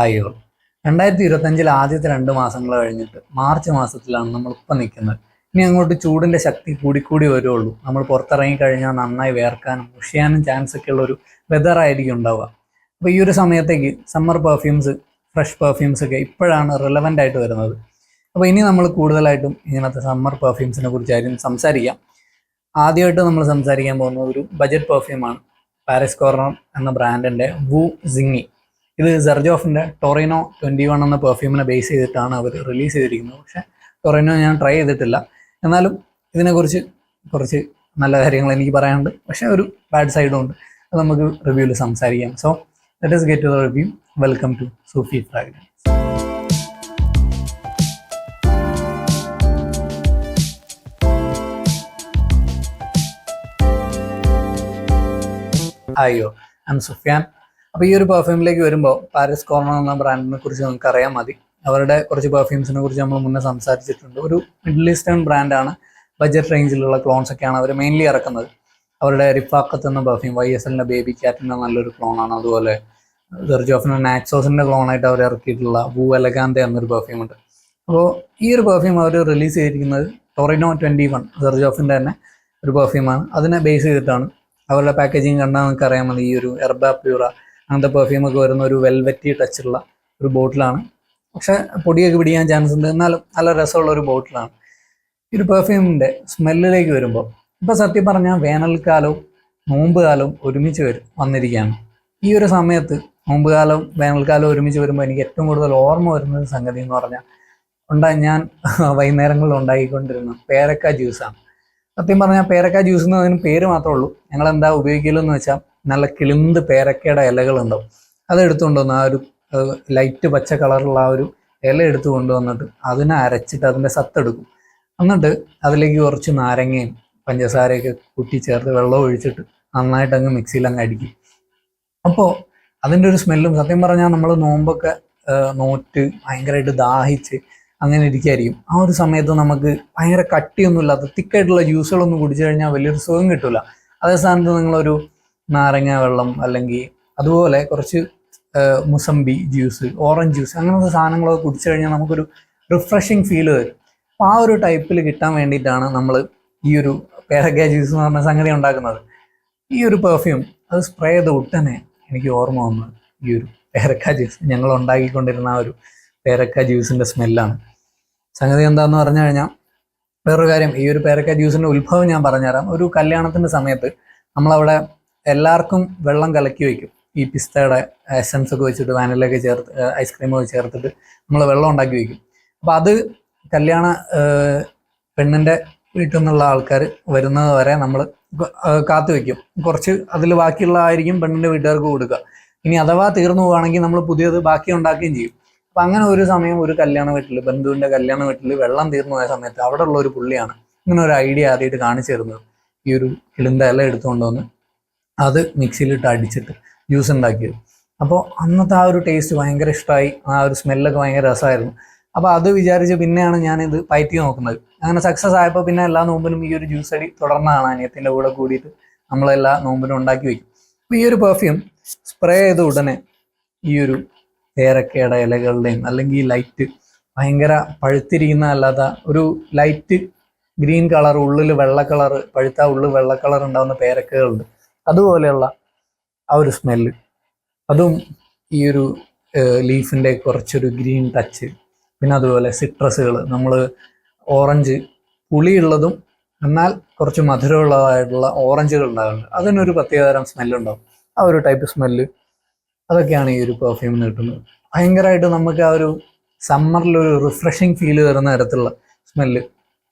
അയ്യോ, 2025 ആദ്യത്തെ 2 മാസങ്ങൾ കഴിഞ്ഞിട്ട് മാർച്ച് മാസത്തിലാണ് നമ്മളിപ്പോൾ നിൽക്കുന്നത്. ഇനി അങ്ങോട്ട് ചൂടിന്റെ ശക്തി കൂടിക്കൂടി വരുള്ളൂ. നമ്മൾ പുറത്തിറങ്ങി കഴിഞ്ഞാൽ നന്നായി വേർക്കാനും മുഷിയാനും ചാൻസ് ഒക്കെ ഉള്ള ഒരു വെതർ ആയിരിക്കും ഉണ്ടാവുക. അപ്പോൾ ഈ ഒരു സമയത്തേക്ക് സമ്മർ പെർഫ്യൂംസ്, ഫ്രഷ് പെർഫ്യൂംസ് ഒക്കെ ഇപ്പോഴാണ് റിലവൻ്റ് ആയിട്ട് വരുന്നത്. അപ്പോൾ ഇനി നമ്മൾ കൂടുതലായിട്ടും ഇങ്ങനത്തെ സമ്മർ പെർഫ്യൂംസിനെ കുറിച്ചായിരിക്കും സംസാരിക്കാം. ആദ്യമായിട്ട് നമ്മൾ സംസാരിക്കാൻ പോകുന്നത് ഒരു ബജറ്റ് പെർഫ്യൂമാണ്. പാരിസ് കോർണർ എന്ന ബ്രാൻഡിന്റെ വൂ സിങ്ങി. ഇത് സെർജോഫിന്റെ ടൊറിനോ 21 എന്ന പെർഫ്യൂമിനെ ബേസ് ചെയ്തിട്ടാണ് അവർ റിലീസ് ചെയ്തിരിക്കുന്നത്. പക്ഷെ ടൊറിനോ ഞാൻ ട്രൈ ചെയ്തിട്ടില്ല. എന്നാലും ഇതിനെക്കുറിച്ച് കുറച്ച് നല്ല കാര്യങ്ങൾ എനിക്ക് പറയാനുണ്ട്, പക്ഷെ ഒരു ബാഡ് സൈഡും ഉണ്ട്. അത് നമുക്ക് റിവ്യൂവിൽ സംസാരിക്കാം. So let us get to the review. Welcome to Sufi fragrance. അയ്യോ, ഐ എം സുഫിയാൻ. അപ്പോൾ ഈ ഒരു പെർഫ്യൂമിലേക്ക് വരുമ്പോൾ പാരിസ് കോർണർ എന്ന ബ്രാൻഡിനെ കുറിച്ച് നമുക്ക് അറിയാൻ മതി. അവരുടെ കുറച്ച് പെർഫ്യൂംസിനെ കുറിച്ച് നമ്മൾ മുന്നേ സംസാരിച്ചിട്ടുണ്ട്. ഒരു മിഡിൽ ഈസ്റ്റേൺ ബ്രാൻഡാണ്. ബഡ്ജറ്റ് റേഞ്ചിലുള്ള ക്ലോൺസ് ഒക്കെയാണ് അവർ മെയിൻലി ഇറക്കുന്നത്. അവരുടെ റിഫാക്കത്ത് എന്ന പെർഫ്യൂം YSLന്റെ ബേബി ക്യാറ്റിൻ്റെ നല്ലൊരു ക്ലോണാണ്. അതുപോലെ സെർജോഫിൻ്റെ നാക്സോസിൻ്റെ ക്ലോണായിട്ട് അവർ ഇറക്കിയിട്ടുള്ള വൂ എലഗാന്തെ എന്നൊരു പെർഫ്യൂം ഉണ്ട്. അപ്പോൾ ഈ ഒരു പെർഫ്യൂം അവർ റിലീസ് ചെയ്തിരിക്കുന്നത് ടൊറിനോ 21 സെർജോഫിൻ്റെ തന്നെ ഒരു പെർഫ്യൂമാണ്. അതിനെ ബേസ് ചെയ്തിട്ടാണ്. അവരുടെ പാക്കേജിങ് കണ്ടാൽ നമുക്ക് അറിയാൻ മതി. ഈ ഒരു എർബ പ്യൂറ അങ്ങനത്തെ പെർഫ്യൂമൊക്കെ വരുന്ന ഒരു വെൽവെറ്റി ടച്ചുള്ള ഒരു ബോട്ടിലാണ്. പക്ഷെ പൊടിയൊക്കെ പിടിക്കാൻ ചാൻസ് ഉണ്ട്, എന്നാലും നല്ല രസമുള്ള ഒരു ബോട്ടിലാണ്. ഈ ഒരു പെർഫ്യൂമിൻ്റെ സ്മെല്ലിലേക്ക് വരുമ്പോൾ ഇപ്പോൾ സത്യം പറഞ്ഞാൽ വേനൽക്കാലവും നോമ്പ് കാലവും ഒരുമിച്ച് വന്നിരിക്കുകയാണ്. ഈ ഒരു സമയത്ത് നോമ്പ് കാലവും വേനൽക്കാലവും ഒരുമിച്ച് വരുമ്പോൾ എനിക്ക് ഏറ്റവും കൂടുതൽ ഓർമ്മ വരുന്ന സംഗതി എന്ന് പറഞ്ഞാൽ ഞാൻ വൈകുന്നേരങ്ങളിൽ ഉണ്ടാക്കിക്കൊണ്ടിരുന്ന പേരക്ക ജ്യൂസാണ്. സത്യം പറഞ്ഞാൽ പേരക്ക ജ്യൂസ് എന്നതിന് പേര് മാത്രമേ ഉള്ളൂ. ഞങ്ങൾ എന്താ ഉപയോഗിക്കലെന്ന് വെച്ചാൽ നല്ല കിളിന്ത് പേരക്കയുടെ ഇലകളുണ്ടാവും. അത് എടുത്തുകൊണ്ടുവന്ന് ആ ഒരു ലൈറ്റ് പച്ച കളറുള്ള ആ ഒരു ഇല എടുത്തു കൊണ്ടുവന്നിട്ട് അതിനെ അരച്ചിട്ട് അതിൻ്റെ സത്തെടുക്കും. എന്നിട്ട് അതിലേക്ക് കുറച്ച് നാരങ്ങയും പഞ്ചസാരയൊക്കെ കൂട്ടിച്ചേർത്ത് വെള്ളം ഒഴിച്ചിട്ട് നന്നായിട്ട് അങ്ങ് മിക്സിയിൽ അങ്ങ് അടിക്കും. അപ്പോൾ അതിൻ്റെ ഒരു സ്മെല്ലും, സത്യം പറഞ്ഞാൽ നമ്മൾ നോമ്പൊക്കെ നോറ്റ് ഭയങ്കരമായിട്ട് ദാഹിച്ച് അങ്ങനെ ഇരിക്കുകയായിരിക്കും. ആ ഒരു സമയത്ത് നമുക്ക് ഭയങ്കര കട്ടിയൊന്നുമില്ലാത്ത തിക്കായിട്ടുള്ള ജ്യൂസുകളൊന്നും കുടിച്ചു കഴിഞ്ഞാൽ വലിയൊരു സുഖം കിട്ടില്ല. അതേ സ്ഥാനത്ത് നിങ്ങളൊരു നാരങ്ങ വെള്ളം അല്ലെങ്കിൽ അതുപോലെ കുറച്ച് മുസംബി ജ്യൂസ്, ഓറഞ്ച് ജ്യൂസ് അങ്ങനത്തെ സാധനങ്ങളൊക്കെ കുടിച്ചു കഴിഞ്ഞാൽ നമുക്കൊരു റിഫ്രഷിങ് ഫീല് വരും. അപ്പോൾ ആ ഒരു ടൈപ്പിൽ കിട്ടാൻ വേണ്ടിയിട്ടാണ് നമ്മൾ ഈ ഒരു പേരക്ക ജ്യൂസ് എന്ന് പറഞ്ഞ സംഗതി ഉണ്ടാക്കുന്നത്. ഈ ഒരു പെർഫ്യൂം അത് സ്പ്രേ ചെയ്ത് ഉടനെ എനിക്ക് ഓർമ്മ വന്നത് ഈ ഒരു പേരക്ക ജ്യൂസ്, ഞങ്ങൾ ഉണ്ടാക്കിക്കൊണ്ടിരുന്ന ആ ഒരു പേരക്ക ജ്യൂസിൻ്റെ സ്മെല്ലാണ്. സംഗതി എന്താണെന്ന് പറഞ്ഞു കഴിഞ്ഞാൽ വേറൊരു കാര്യം, ഈ ഒരു പേരക്ക ജ്യൂസിൻ്റെ ഉത്ഭവം ഞാൻ പറഞ്ഞുതരാം. ഒരു കല്യാണത്തിൻ്റെ സമയത്ത് നമ്മളവിടെ എല്ലാവർക്കും വെള്ളം കലക്കി വയ്ക്കും. ഈ പിസ്തയുടെ എസൻസ് ഒക്കെ വെച്ചിട്ട് വാനിലയൊക്കെ ചേർത്ത് ഐസ്ക്രീമൊക്കെ ചേർത്തിട്ട് നമ്മൾ വെള്ളം ഉണ്ടാക്കി വയ്ക്കും. അപ്പോൾ അത് കല്യാണ പെണ്ണിൻ്റെ വീട്ടിൽ നിന്നുള്ള ആൾക്കാർ വരുന്നത് വരെ നമ്മൾ കാത്തു വയ്ക്കും. കുറച്ച് അതിൽ ബാക്കിയുള്ള ആയിരിക്കും പെണ്ണിൻ്റെ വീട്ടുകാർക്ക് കൊടുക്കുക. ഇനി അഥവാ തീർന്നു പോവുകയാണെങ്കിൽ നമ്മൾ പുതിയത് ബാക്കി ഉണ്ടാക്കുകയും ചെയ്യും. അപ്പം അങ്ങനെ ഒരു സമയം ഒരു കല്യാണ വീട്ടിൽ, ബന്ധുവിൻ്റെ കല്യാണ വീട്ടിൽ വെള്ളം തീർന്നു പോയ സമയത്ത് അവിടെ ഉള്ള ഒരു പുള്ളിയാണ് ഇങ്ങനെ ഒരു ഐഡിയ ആദ്യമായിട്ട് കാണിച്ചു തരുന്നത്. ഈ ഒരു കിളിന്ത ഇല എടുത്തുകൊണ്ട് വന്ന് അത് മിക്സിയിലിട്ട് അടിച്ചിട്ട് ജ്യൂസ് ഉണ്ടാക്കിയത്. അപ്പോൾ അന്നത്തെ ആ ഒരു ടേസ്റ്റ് ഭയങ്കര ഇഷ്ടമായി. ആ ഒരു സ്മെല്ലൊക്കെ ഭയങ്കര രസമായിരുന്നു. അപ്പോൾ അത് വിചാരിച്ച് പിന്നെയാണ് ഞാനിത് പയറ്റി നോക്കുന്നത്. അങ്ങനെ സക്സസ് ആയപ്പോൾ പിന്നെ എല്ലാ നോമ്പിനും ഈ ഒരു ജ്യൂസ് അടി തുടർന്നാണ് അനിയത്തിൻ്റെ കൂടെ കൂടിയിട്ട് നമ്മളെല്ലാ നോമ്പിനും ഉണ്ടാക്കി വയ്ക്കും. അപ്പോൾ ഈ ഒരു പെർഫ്യൂം സ്പ്രേ ചെയ്ത ഉടനെ ഈ ഒരു പേരക്കയുടെ ഇലകളുടെയും അല്ലെങ്കിൽ ലൈറ്റ് ഭയങ്കര പഴുത്തിരിക്കുന്ന അല്ലാത്ത ഒരു ലൈറ്റ് ഗ്രീൻ കളർ, ഉള്ളിൽ വെള്ള കളർ, പഴുത്ത ഉള്ളിൽ വെള്ള കളർ ഉണ്ടാകുന്ന പേരക്കകളുണ്ട്. അതുപോലെയുള്ള ആ ഒരു സ്മെല്ല്, അതും ഈ ഒരു ലീഫിൻ്റെ കുറച്ചൊരു ഗ്രീൻ ടച്ച്, പിന്നെ അതുപോലെ സിട്രസുകൾ, നമ്മൾ ഓറഞ്ച് പുളിയുള്ളതും എന്നാൽ കുറച്ച് മധുരമുള്ളതായിട്ടുള്ള ഓറഞ്ചുകൾ ഉണ്ടാകുന്നുണ്ട്. അതിനൊരു പ്രത്യേകതരം സ്മെല്ലുണ്ടാവും. ആ ഒരു ടൈപ്പ് സ്മെല്ല് അതൊക്കെയാണ് ഈ ഒരു പെർഫ്യൂമിന് കിട്ടുന്നത്. ഭയങ്കരമായിട്ട് നമുക്ക് ആ ഒരു സമ്മറിലൊരു റിഫ്രഷിങ് ഫീല് തരുന്ന തരത്തിലുള്ള സ്മെല്ല്.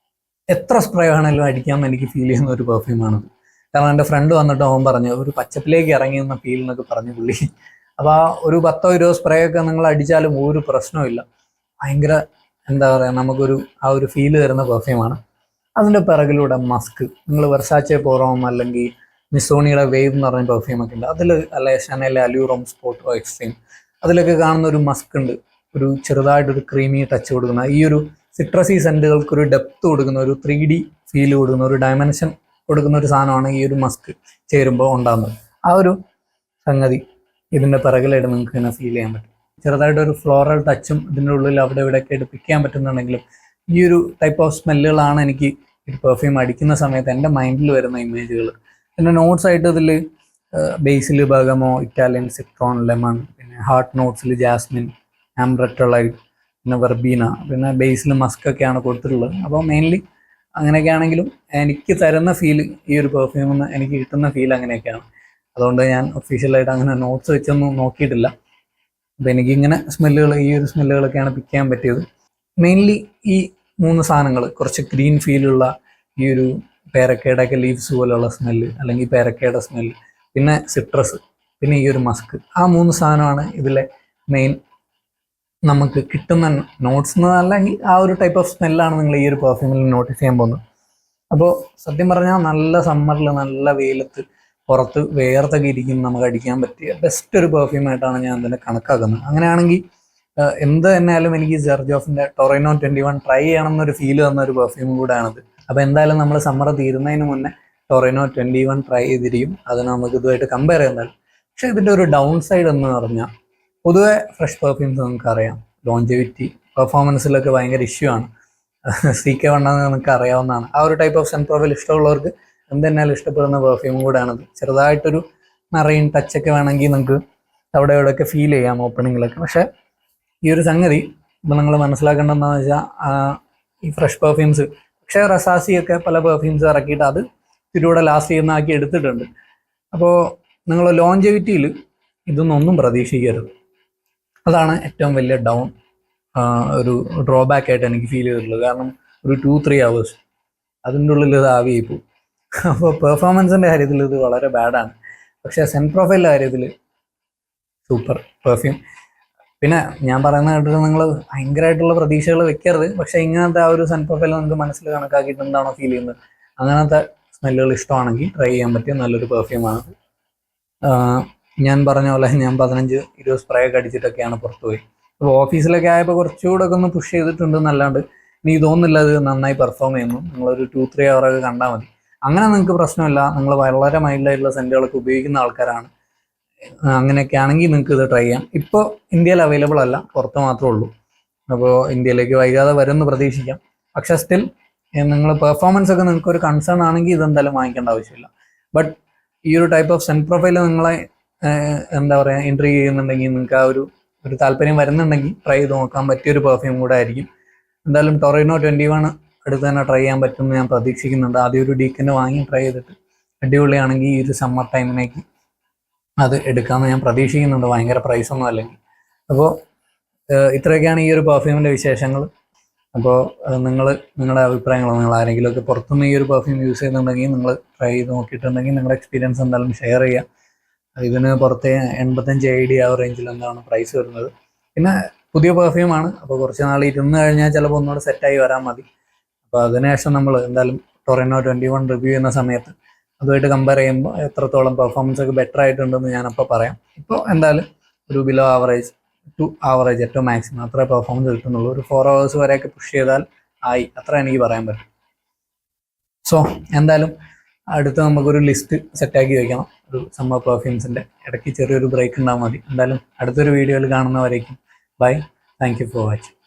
എത്ര സ്പ്രേ വേണമെങ്കിലും അടിക്കാമെന്ന് എനിക്ക് ഫീൽ ചെയ്യുന്ന ഒരു പെർഫ്യൂമാണത്. കാരണം എൻ്റെ ഫ്രണ്ട് വന്നിട്ട് അവൻ പറഞ്ഞു ഒരു പച്ചപ്പിലേക്ക് ഇറങ്ങിയെന്ന ഫീൽ എന്നൊക്കെ പറഞ്ഞു പുള്ളി. അപ്പോൾ ആ ഒരു 10-20 സ്പ്രേ ഒക്കെ നിങ്ങൾ അടിച്ചാലും ഒരു പ്രശ്നമില്ല. ഭയങ്കര എന്താ പറയുക, നമുക്കൊരു ആ ഒരു ഫീല് തരുന്ന പെർഫ്യൂമാണ്. അതിൻ്റെ പിറകിലൂടെ മസ്ക്, നിങ്ങൾ വെർസാച്ചെ പോറോം അല്ലെങ്കിൽ മിസോണിയുടെ വേവ് എന്ന് പറഞ്ഞ പെർഫ്യൂമൊക്കെ ഉണ്ട്. അതിൽ അല്ലെ ഷനയിലെ അലൂറോം സ്പോട്ടോ എക്സ്ട്രീം, അതിലൊക്കെ കാണുന്ന ഒരു മസ്ക് ഉണ്ട്. ഒരു ചെറുതായിട്ടൊരു ക്രീമി ടച്ച് കൊടുക്കുന്ന, ഈ ഒരു സിട്രസി സെൻറ്റുകൾക്ക് ഒരു ഡെപ്ത് കൊടുക്കുന്ന, ഒരു 3D ഫീൽ കൊടുക്കുന്ന, ഒരു ഡയമെൻഷൻ കൊടുക്കുന്ന ഒരു സാധനമാണ് ഈ ഒരു മസ്ക് ചേരുമ്പോൾ ഉണ്ടാകുന്നത്. ആ ഒരു സംഗതി ഇതിൻ്റെ പിറകിലായിട്ട് നിങ്ങൾക്ക് ഇങ്ങനെ ഫീൽ ചെയ്യാൻ പറ്റും. ചെറുതായിട്ടൊരു ഫ്ലോറൽ ടച്ചും ഇതിൻ്റെ ഉള്ളിൽ അവിടെ ഇവിടെയൊക്കെ എടുപ്പിക്കാൻ പറ്റുന്നുണ്ടെങ്കിലും ഈ ഒരു ടൈപ്പ് ഓഫ് സ്മെല്ലുകളാണ് എനിക്ക് ഈ പെർഫ്യൂം അടിക്കുന്ന സമയത്ത് എൻ്റെ മൈൻഡിൽ വരുന്ന ഇമേജുകൾ. പിന്നെ നോട്ട്സ് ആയിട്ട് ഇതിൽ ബേസിൽ ബർഗമോ, ഇറ്റാലിയൻ സിട്രോൺ, ലെമൺ, പിന്നെ ഹാർട്ട് നോട്ട്സിൽ ജാസ്മിൻ, ആംബ്രറ്റോളൈഡ്, പിന്നെ വെർബീന, പിന്നെ ബേസിൽ മസ്ക് ഒക്കെയാണ് കൊടുത്തിട്ടുള്ളത്. അപ്പോൾ മെയിൻലി അങ്ങനെയൊക്കെ ആണെങ്കിലും എനിക്ക് തരുന്ന ഫീൽ, ഈ ഒരു പെർഫ്യൂമിൽ നിന്ന് എനിക്ക് കിട്ടുന്ന ഫീൽ അങ്ങനെയൊക്കെയാണ്. അതുകൊണ്ട് ഞാൻ ഒഫീഷ്യലായിട്ട് അങ്ങനെ നോട്ട്സ് വെച്ചൊന്നും നോക്കിയിട്ടില്ല. അപ്പോൾ എനിക്കിങ്ങനെ സ്മെല്ലുകൾ, ഈ ഒരു സ്മെല്ലുകളൊക്കെയാണ് പിക്ക് ചെയ്യാൻ പറ്റിയത്. മെയിൻലി ഈ 3 സാധനങ്ങൾ, കുറച്ച് ഗ്രീൻ ഫീലുള്ള ഈ ഒരു പേരക്കയുടെയൊക്കെ ലീവ്സ് പോലെയുള്ള സ്മെല്ല്, അല്ലെങ്കിൽ പേരക്കയുടെ സ്മെല്ല്, പിന്നെ സിട്രസ്, പിന്നെ ഈ ഒരു മസ്ക്, ആ 3 സാധനമാണ് ഇതിലെ മെയിൻ നമുക്ക് കിട്ടുന്ന നോട്ട്സ് എന്നല്ലെങ്കിൽ ആ ഒരു ടൈപ്പ് ഓഫ് സ്മെല്ലാണ് നിങ്ങൾ ഈ ഒരു പെർഫ്യൂമിൽ നോട്ടീസ് ചെയ്യാൻ പോകുന്നത്. അപ്പോൾ സത്യം പറഞ്ഞാൽ നല്ല സമ്മറിൽ, നല്ല വെയിലത്ത്, പുറത്ത് വേർത്തൊക്കെ ഇരിക്കും നമുക്ക് അടിക്കാൻ പറ്റിയ ബെസ്റ്റ് ഒരു പെർഫ്യൂമായിട്ടാണ് ഞാൻ അതിനെ കണക്കാക്കുന്നത്. അങ്ങനെയാണെങ്കിൽ എന്ത് തന്നെയാലും എനിക്ക് ജെർജോഫിൻ്റെ ടൊറിനോ 21 ട്രൈ ചെയ്യണം എന്നൊരു ഫീല് തന്ന ഒരു പെർഫ്യൂം കൂടെയാണിത്. അപ്പോൾ എന്തായാലും നമ്മൾ സമ്മർ തീരുന്നതിന് മുന്നേ ടൊറിനോ 21 ട്രൈ ചെയ്തിരിക്കും. അത് നമുക്ക് ഇതുമായിട്ട് കമ്പയർ ചെയ്യുന്നതായാലും. പക്ഷേ ഇതിൻ്റെ ഒരു ഡൗൺ സൈഡ് എന്ന് പറഞ്ഞാൽ, പൊതുവെ ഫ്രഷ് പെർഫ്യൂംസ് നമുക്കറിയാം ലോഞ്ചെവിറ്റി പെർഫോമൻസിലൊക്കെ ഭയങ്കര ഇഷ്യൂ ആണ്. CK1 നമുക്ക് അറിയാവുന്നതാണ്. ആ ഒരു ടൈപ്പ് ഓഫ് സെൻറ്റ് പ്രൊഫൈൽ ഇഷ്ടമുള്ളവർക്ക് എന്ത് തന്നെയാലും ഇഷ്ടപ്പെടുന്ന പെർഫ്യൂം കൂടെയാണത്. ചെറുതായിട്ടൊരു മെറൈൻ ടച്ചൊക്കെ വേണമെങ്കിൽ നമുക്ക് അവിടെ ഇവിടെയൊക്കെ ഫീൽ ചെയ്യാം ഓപ്പണിങ്ങിലൊക്കെ. പക്ഷേ ഈ ഒരു സംഗതി ഇപ്പം നിങ്ങൾ മനസ്സിലാക്കേണ്ടതെന്ന് വെച്ചാൽ, ഈ ഫ്രഷ് പെർഫ്യൂംസ്, പക്ഷേ റസാസിയൊക്കെ പല പെർഫ്യൂംസ് ഇറക്കിയിട്ട് അത് തിരുവിടെ ലാസ്റ്റ് ചെയ്യുന്നതാക്കി എടുത്തിട്ടുണ്ട്. അപ്പോൾ നിങ്ങൾ ലോഞ്ചെവിറ്റിയിൽ ഇതൊന്നും പ്രതീക്ഷിക്കരുത്. അതാണ് ഏറ്റവും വലിയ ഡൗൺ, ഒരു ഡ്രോബാക്ക് ആയിട്ട് എനിക്ക് ഫീൽ ചെയ്തിട്ടുള്ളത്. കാരണം ഒരു 2-3 hours അതിൻ്റെ ഉള്ളിൽ ഇത് ആവിയായി പോകും. അപ്പോൾ പെർഫോമൻസിൻ്റെ കാര്യത്തിൽ ഇത് വളരെ ബാഡാണ്. പക്ഷേ സെൻറ്റ് പ്രൊഫൈലിൻ്റെ കാര്യത്തിൽ സൂപ്പർ പെർഫ്യൂം. പിന്നെ ഞാൻ പറയുന്ന കേട്ടിട്ട് നിങ്ങൾ ഭയങ്കരമായിട്ടുള്ള പ്രതീക്ഷകൾ വെക്കരുത്. പക്ഷേ ഇങ്ങനത്തെ ആ ഒരു സെൻറ്റ് പ്രൊഫൈൽ നിങ്ങൾക്ക് മനസ്സിൽ കണക്കാക്കിയിട്ട് എന്താണോ ഫീൽ ചെയ്യുന്നത്, അങ്ങനത്തെ സ്മെല്ലുകൾ ഇഷ്ടമാണെങ്കിൽ ട്രൈ ചെയ്യാൻ പറ്റിയ നല്ലൊരു പെർഫ്യൂമാണ്. ഞാൻ പറഞ്ഞ പോലെ ഞാൻ 15-20 സ്പ്രേ ഒക്കെ അടിച്ചിട്ടൊക്കെയാണ് പുറത്തു പോയി. അപ്പോൾ ഓഫീസിലൊക്കെ ആയപ്പോൾ കുറച്ചുകൂടെ ഒക്കെ ഒന്ന് പുഷ് ചെയ്തിട്ടുണ്ട് എന്നല്ലാണ്ട് ഇനി തോന്നില്ല അത് നന്നായി പെർഫോം ചെയ്യുന്നു. നിങ്ങളൊരു 2-3 hour ഒക്കെ കണ്ടാൽ മതി. അങ്ങനെ നിങ്ങൾക്ക് പ്രശ്നമില്ല, നിങ്ങൾ വളരെ മൈൽഡായിട്ടുള്ള സെൻറ്റുകളൊക്കെ ഉപയോഗിക്കുന്ന ആൾക്കാരാണ്, അങ്ങനെയൊക്കെ ആണെങ്കിൽ നിങ്ങൾക്ക് ഇത് ട്രൈ ചെയ്യാം. ഇപ്പോൾ ഇന്ത്യയിൽ അവൈലബിൾ അല്ല, പുറത്ത് മാത്രമേ ഉള്ളൂ. അപ്പോൾ ഇന്ത്യയിലേക്ക് വൈകാതെ വരുമെന്ന് പ്രതീക്ഷിക്കാം. പക്ഷേ സ്റ്റിൽ നിങ്ങൾ പെർഫോമൻസ് ഒക്കെ നിങ്ങൾക്ക് ഒരു കൺസേൺ ആണെങ്കിൽ ഇതെന്തായാലും വാങ്ങിക്കേണ്ട ആവശ്യമില്ല. ബട്ട് ഈ ഒരു ടൈപ്പ് ഓഫ് സെൻറ്റ് പ്രൊഫൈൽ നിങ്ങളെ എന്താ പറയുക ഇൻട്രീഗ് ചെയ്യുന്നുണ്ടെങ്കിൽ, നിങ്ങൾക്ക് ആ ഒരു താല്പര്യം വരുന്നുണ്ടെങ്കിൽ ട്രൈ ചെയ്ത് നോക്കാൻ പറ്റിയൊരു പെർഫ്യൂം കൂടെ ആയിരിക്കും. എന്തായാലും ടൊറിനോ 21 അടുത്ത് തന്നെ ട്രൈ ചെയ്യാൻ പറ്റുമെന്ന് ഞാൻ പ്രതീക്ഷിക്കുന്നുണ്ട്. ആദ്യം ഒരു ഡീക്കൻ്റെ വാങ്ങി ട്രൈ ചെയ്തിട്ട് അടിപൊളിയാണെങ്കിൽ ഈ ഒരു സമ്മർ ടൈമിലേക്ക് അത് എടുക്കാമെന്ന് ഞാൻ പ്രതീക്ഷിക്കുന്നുണ്ട്, ഭയങ്കര പ്രൈസൊന്നും അല്ലെങ്കിൽ. അപ്പോൾ ഇത്രയൊക്കെയാണ് ഈ ഒരു പെർഫ്യൂമിൻ്റെ വിശേഷങ്ങൾ. അപ്പോൾ നിങ്ങളുടെ അഭിപ്രായങ്ങളോ, നിങ്ങൾ ആരെങ്കിലുമൊക്കെ പുറത്തുനിന്ന് ഈ ഒരു പെർഫ്യൂം യൂസ് ചെയ്യുന്നുണ്ടെങ്കിൽ നിങ്ങൾ ട്രൈ ചെയ്ത് നോക്കിയിട്ടുണ്ടെങ്കിൽ നിങ്ങളുടെ എക്സ്പീരിയൻസ് എന്തായാലും ഷെയർ ചെയ്യുക. ഇതിന് പുറത്തെ 85 AD ആ റേഞ്ചിൽ എന്താണ് പ്രൈസ് വരുന്നത്. പിന്നെ പുതിയ പെർഫ്യൂമാണ്, അപ്പോൾ കുറച്ച് നാൾ ഇരുന്ന് കഴിഞ്ഞാൽ ചിലപ്പോൾ ഒന്നുകൂടെ സെറ്റായി വരാൻ മതി. അപ്പോൾ അതിനുശേഷം നമ്മൾ എന്തായാലും ടൊറിനോ 21 റിവ്യൂ ചെയ്യുന്ന സമയത്ത് അതുമായിട്ട് കമ്പയർ ചെയ്യുമ്പോൾ എത്രത്തോളം പെർഫോമൻസ് ഒക്കെ ബെറ്റർ ആയിട്ടുണ്ടെന്ന് ഞാനപ്പോൾ പറയാം. ഇപ്പോൾ എന്തായാലും ഒരു ബിലോ ആവറേജ് ടു ആവറേജ് ഏറ്റവും മാക്സിമം അത്ര പെർഫോമൻസ് കിട്ടുന്നുള്ളൂ. ഒരു 4 hours വരെയൊക്കെ പുഷ് ചെയ്താൽ ആയി, അത്ര എനിക്ക് പറയാൻ പറ്റും. സോ എന്തായാലും അടുത്ത് നമുക്കൊരു ലിസ്റ്റ് സെറ്റാക്കി വയ്ക്കണം, ഒരു സമ്മർ പെർഫ്യൂംസിൻ്റെ. ഇടയ്ക്ക് ചെറിയൊരു ബ്രേക്ക് ഉണ്ടാകാൻ മതി. എന്തായാലും അടുത്തൊരു വീഡിയോയിൽ കാണുന്നവരേക്കും bye. Thank you for watching.